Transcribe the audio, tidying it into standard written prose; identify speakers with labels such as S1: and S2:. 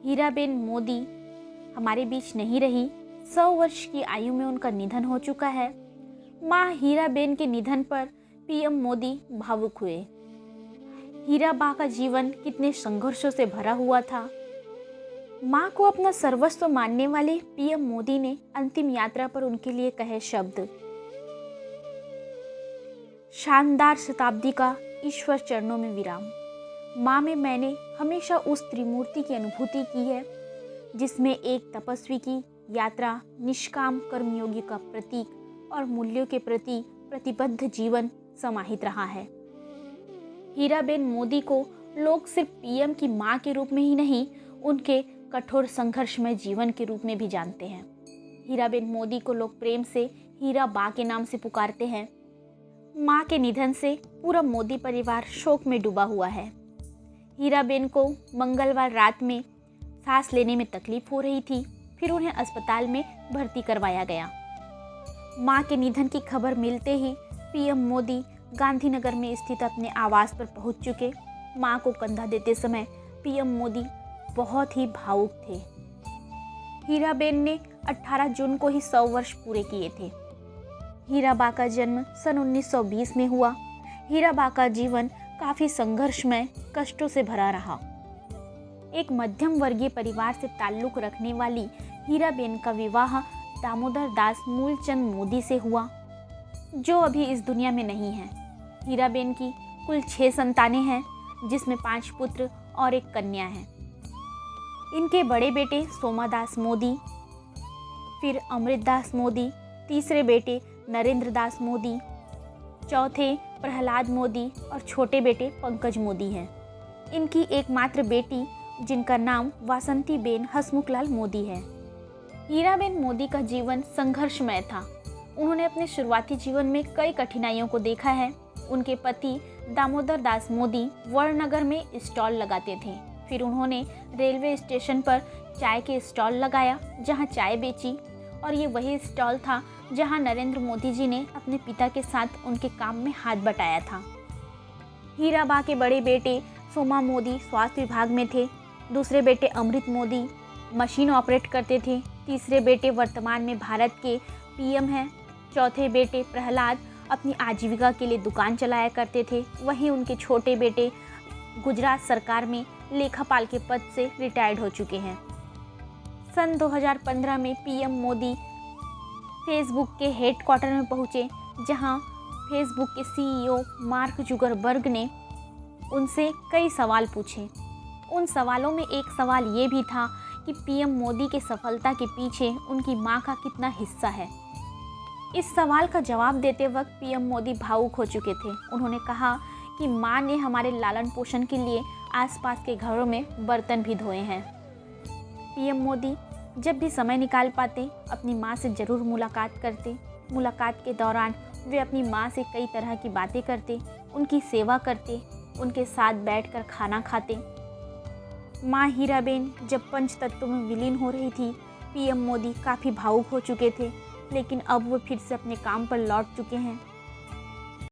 S1: हीराबेन मोदी हमारे बीच नहीं रही। 100 वर्ष की आयु में उनका निधन हो चुका है। माँ हीराबेन के निधन पर पीएम मोदी भावुक हुए। हीराबा का जीवन कितने संघर्षों से भरा हुआ था। माँ को अपना सर्वस्व मानने वाले पीएम मोदी ने अंतिम यात्रा पर उनके लिए कहे शब्द, शानदार शताब्दी का ईश्वर चरणों में विराम। माँ में मैंने हमेशा उस त्रिमूर्ति की अनुभूति की है जिसमें एक तपस्वी की यात्रा, निष्काम कर्मयोगी का प्रतीक और मूल्यों के प्रति प्रतिबद्ध जीवन समाहित रहा है। हीराबेन मोदी को लोग सिर्फ पीएम की माँ के रूप में ही नहीं, उनके कठोर संघर्षमय जीवन के रूप में भी जानते हैं। हीराबेन मोदी को लोग प्रेम से हीरा बा के नाम से पुकारते हैं। माँ के निधन से पूरा मोदी परिवार शोक में डूबा हुआ है। हीराबेन को मंगलवार रात में सांस लेने में तकलीफ हो रही थी, फिर उन्हें अस्पताल में भर्ती करवाया गया। माँ के निधन की खबर मिलते ही पीएम मोदी गांधीनगर में स्थित अपने आवास पर पहुंच चुके। माँ को कंधा देते समय पीएम मोदी बहुत ही भावुक थे। हीराबेन ने 18 जून को ही 100 वर्ष पूरे किए थे। हीराबा का जन्म सन 1920 में हुआ। हीराबा का जीवन काफ़ी संघर्षमय, कष्टों से भरा रहा। एक मध्यम वर्गीय परिवार से ताल्लुक़ रखने वाली हीराबेन का विवाह दामोदर दास मूलचंद मोदी से हुआ, जो अभी इस दुनिया में नहीं है। हीराबेन की कुल 6 संतानें हैं, जिसमें 5 पुत्र और 1 कन्या है। इनके बड़े बेटे सोमादास मोदी, फिर अमृतदास मोदी, तीसरे बेटे नरेंद्र दास मोदी, चौथे प्रहलाद मोदी और छोटे बेटे पंकज मोदी हैं। इनकी एकमात्र बेटी जिनका नाम वासंती बेन हसमुखलाल मोदी है। हीराबेन मोदी का जीवन संघर्षमय था। उन्होंने अपने शुरुआती जीवन में कई कठिनाइयों को देखा है। उनके पति दामोदर दास मोदी वड़नगर में स्टॉल लगाते थे। फिर उन्होंने रेलवे स्टेशन पर चाय के स्टॉल लगाया, जहां चाय बेची, और ये वही स्टॉल था जहां नरेंद्र मोदी जी ने अपने पिता के साथ उनके काम में हाथ बटाया था। हीराबा के बड़े बेटे सोमा मोदी स्वास्थ्य विभाग में थे। दूसरे बेटे अमृत मोदी मशीन ऑपरेट करते थे। तीसरे बेटे वर्तमान में भारत के पीएम हैं। चौथे बेटे प्रहलाद अपनी आजीविका के लिए दुकान चलाया करते थे। वहीं उनके छोटे बेटे गुजरात सरकार में लेखापाल के पद से रिटायर्ड हो चुके हैं। सन 2015 में पीएम मोदी फेसबुक के हेडक्वार्टर में पहुंचे, जहां फेसबुक के सीईओ मार्क जुकरबर्ग ने उनसे कई सवाल पूछे। उन सवालों में एक सवाल ये भी था कि पीएम मोदी के सफलता के पीछे उनकी मां का कितना हिस्सा है। इस सवाल का जवाब देते वक्त पीएम मोदी भावुक हो चुके थे। उन्होंने कहा कि मां ने हमारे लालन पोषण के लिए आसपास के घरों में बर्तन भी धोए हैं। पीएम मोदी जब भी समय निकाल पाते अपनी मां से ज़रूर मुलाकात करते। मुलाकात के दौरान वे अपनी मां से कई तरह की बातें करते, उनकी सेवा करते, उनके साथ बैठकर खाना खाते। मां हीराबेन जब पंच तत्वों में विलीन हो रही थी, पीएम मोदी काफ़ी भावुक हो चुके थे, लेकिन अब वो फिर से अपने काम पर लौट चुके हैं।